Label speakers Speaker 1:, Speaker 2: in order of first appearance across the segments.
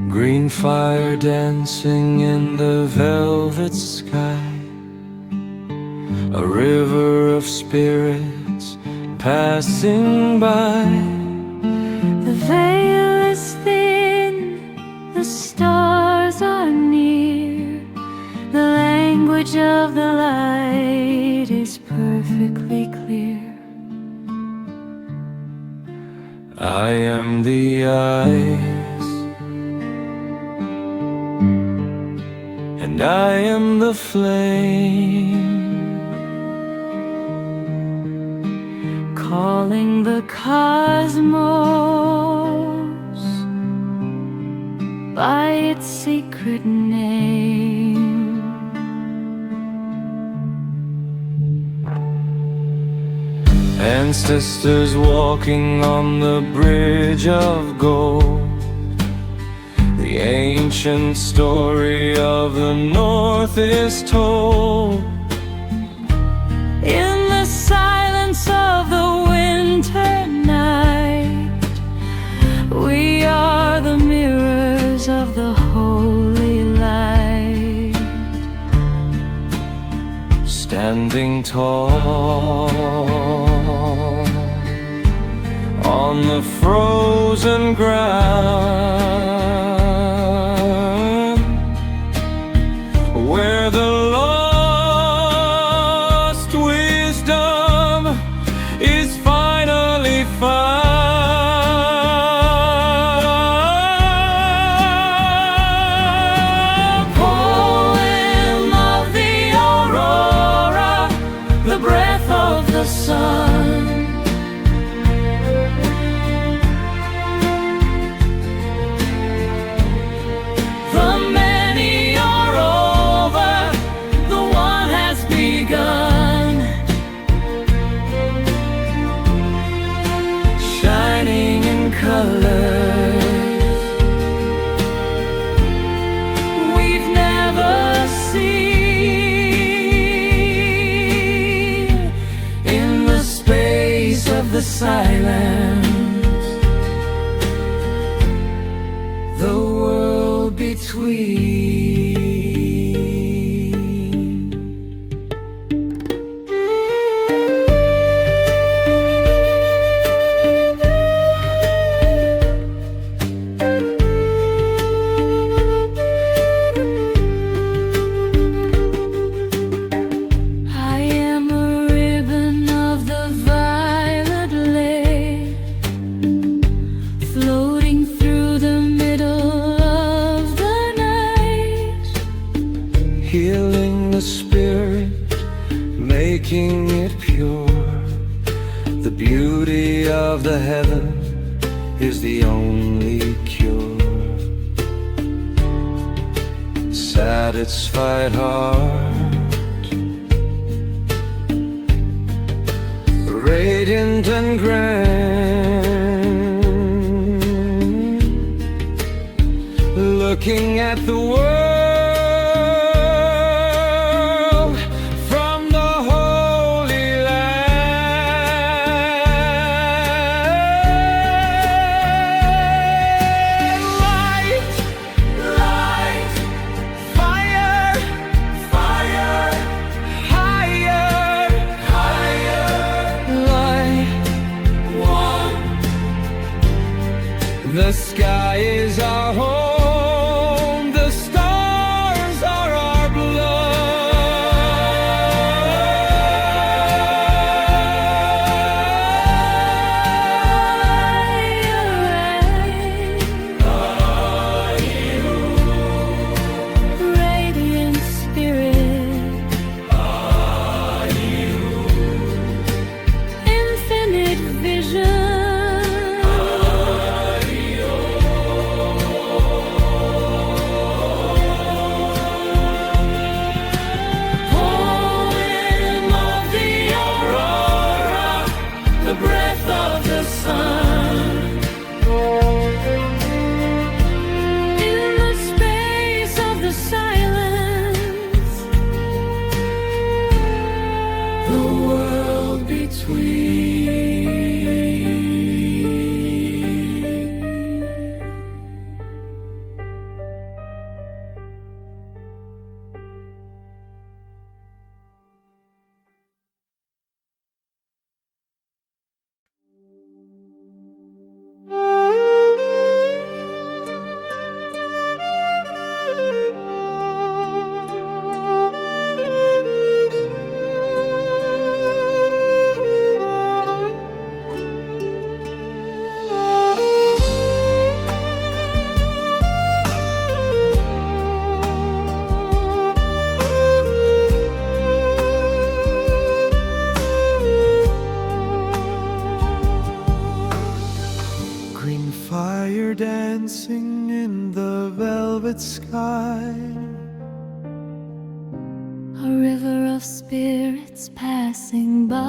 Speaker 1: Green fire dancing in the velvet sky, a river of spirits passing by.
Speaker 2: The veil is thin, the stars are near, the language of the light is perfectly clear.
Speaker 1: I am the eyes, and I am the flame,
Speaker 2: calling the cosmos by its secret name.
Speaker 1: ancestors walking on the bridge of gold. The ancient story of the North is told.
Speaker 2: In the silence of the winter night, we are the mirrors of the holy light,
Speaker 1: standing tall on the frozen ground, where the lost wisdom is finally found.
Speaker 2: Poem of the aurora, the breath of the sun.
Speaker 1: Shining in colors
Speaker 2: we've never seen,
Speaker 1: in the space of the silence, the world between. Healing the spirit, making it pure. The beauty of the heaven is the only cure. Satisfied heart, radiant and grand, looking at the world The sky is our home, the stars are our blood.
Speaker 2: Are you radiant spirit?
Speaker 1: Are you
Speaker 2: infinite vision?
Speaker 1: sky.
Speaker 2: A river of spirits passing by.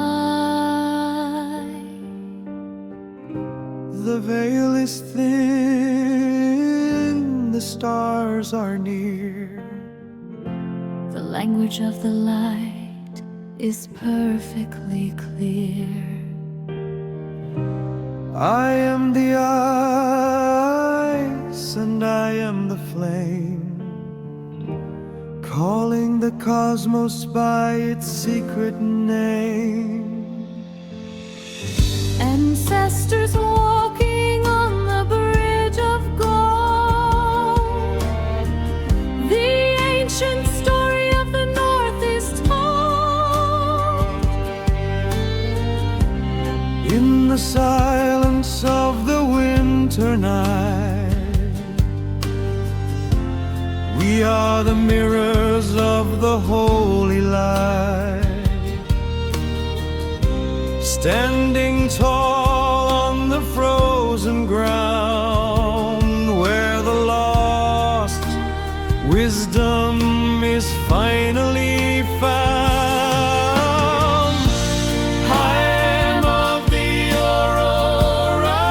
Speaker 1: The veil is thin, the stars are near.
Speaker 2: The language of the light is perfectly clear.
Speaker 1: I am the ice and I am the flame, calling the cosmos by its secret name.
Speaker 2: Ancestors walking on the bridge of gold. The ancient story of the North is told.
Speaker 1: In the silence of the winter night, we are the mirrors of the holy light, standing tall on the frozen ground, where the lost wisdom is finally found. I am of the Aurora,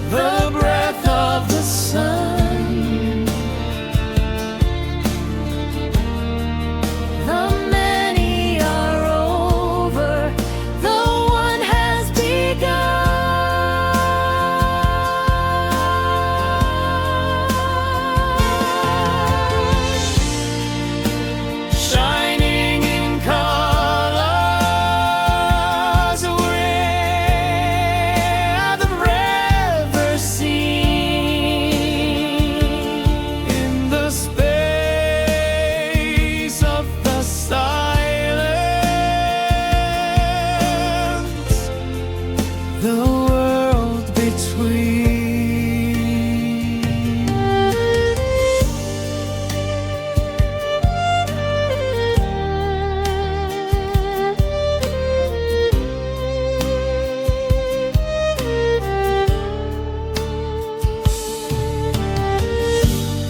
Speaker 1: the breath of the sun.
Speaker 2: The many are over, the one has begun.
Speaker 1: Shining in colors where the river seen, in the space of the silence, the world between.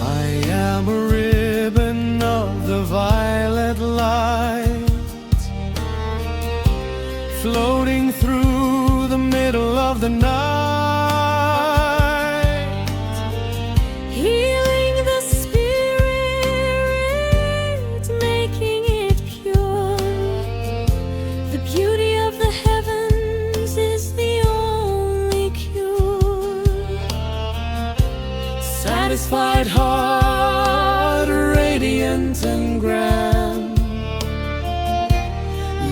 Speaker 1: I am a ribbon of the violet light, floating through the middle of the night.
Speaker 2: Healing the spirit, making it pure. The beauty of the heavens is the only cure.
Speaker 1: Satisfied heart, radiant and grand,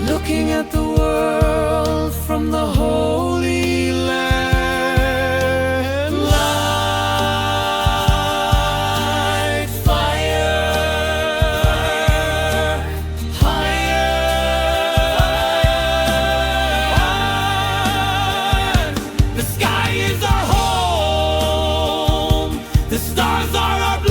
Speaker 1: looking at the world from the Holy Land. Light, fire, higher. The sky is our home, the stars are our blood.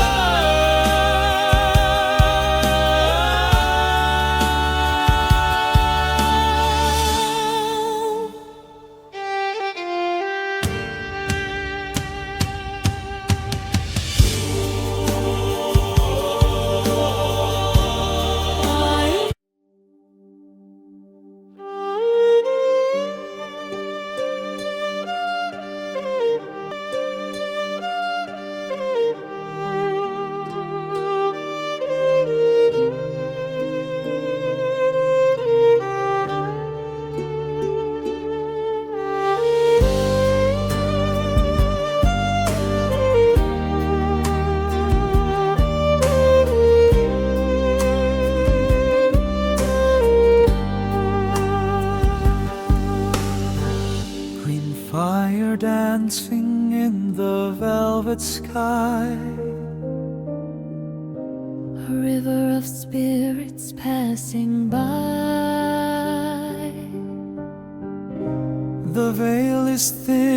Speaker 1: Green fire dancing in the velvet sky.
Speaker 2: A river of spirits passing by.
Speaker 1: The veil is thin,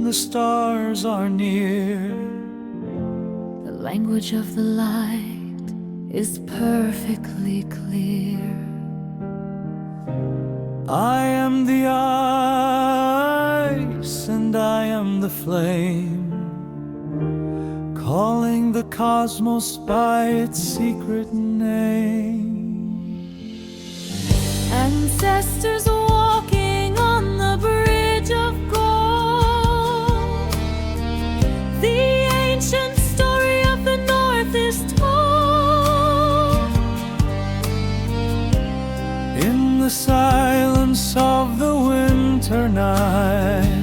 Speaker 1: the stars are near.
Speaker 2: The language of the light is perfectly clear.
Speaker 1: I am the ice and and I am the flame, calling the cosmos by its secret name.
Speaker 2: Ancestors walking on the bridge of gold, the ancient story of the North is told.
Speaker 1: In the silence of the winter night,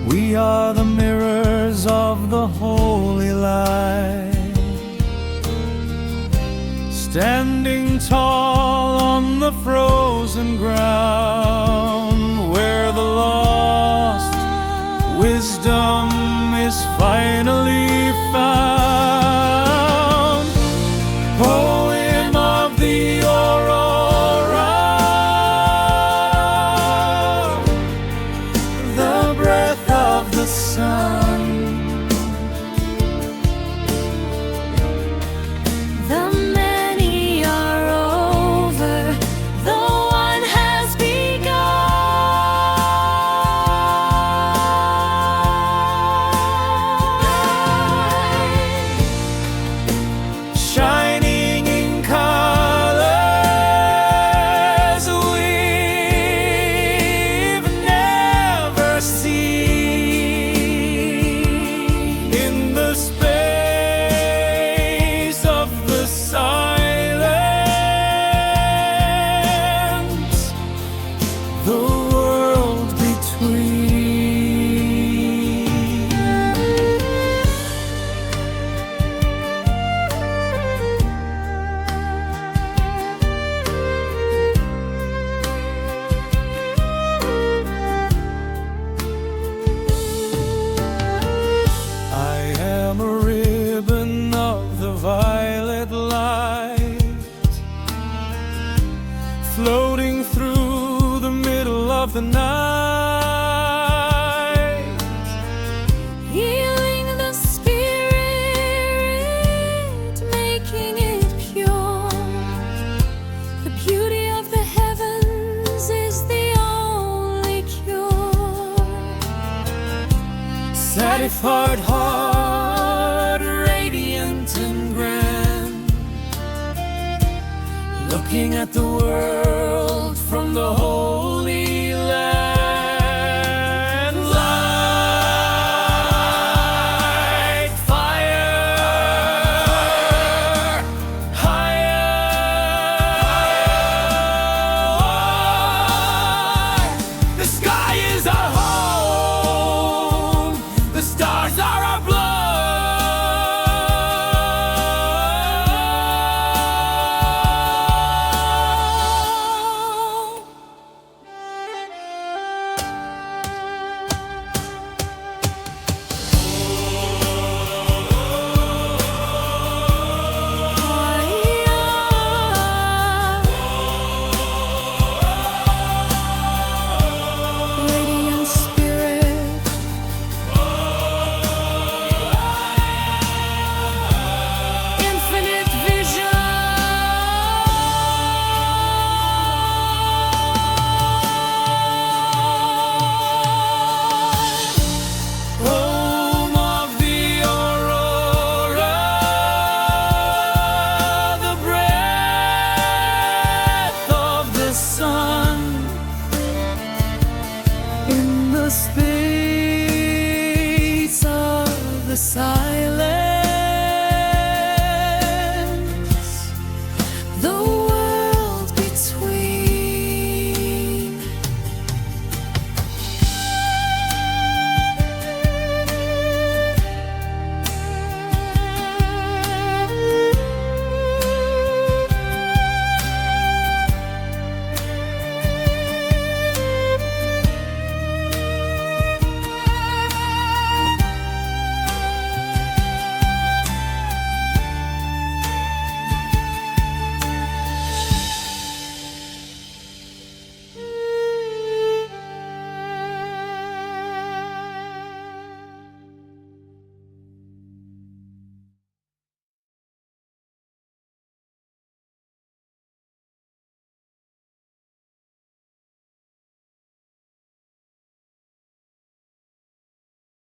Speaker 1: we are the mirrors of the holy light, standing tall on the frozen ground, where the lost wisdom is finally found. Poem of the Aurora, the breath of the sun.
Speaker 2: The many are over, the one has begun.
Speaker 1: Shining in colors we've never seen, in the space of the silence, the world between. I am a ribbon of the violet light, floating through the middle of the night.
Speaker 2: Healing the spirit, making it pure. The beauty of the heavens is the only cure.
Speaker 1: Satisfied heart, radiant and grand, looking at the world from the Holy Land. Light, fire, higher. The sky is our home, the stars are our blood.
Speaker 2: Radiant spirit, infinite vision.
Speaker 1: Home of the Aurora, the breath of the sun, in the space of the silence.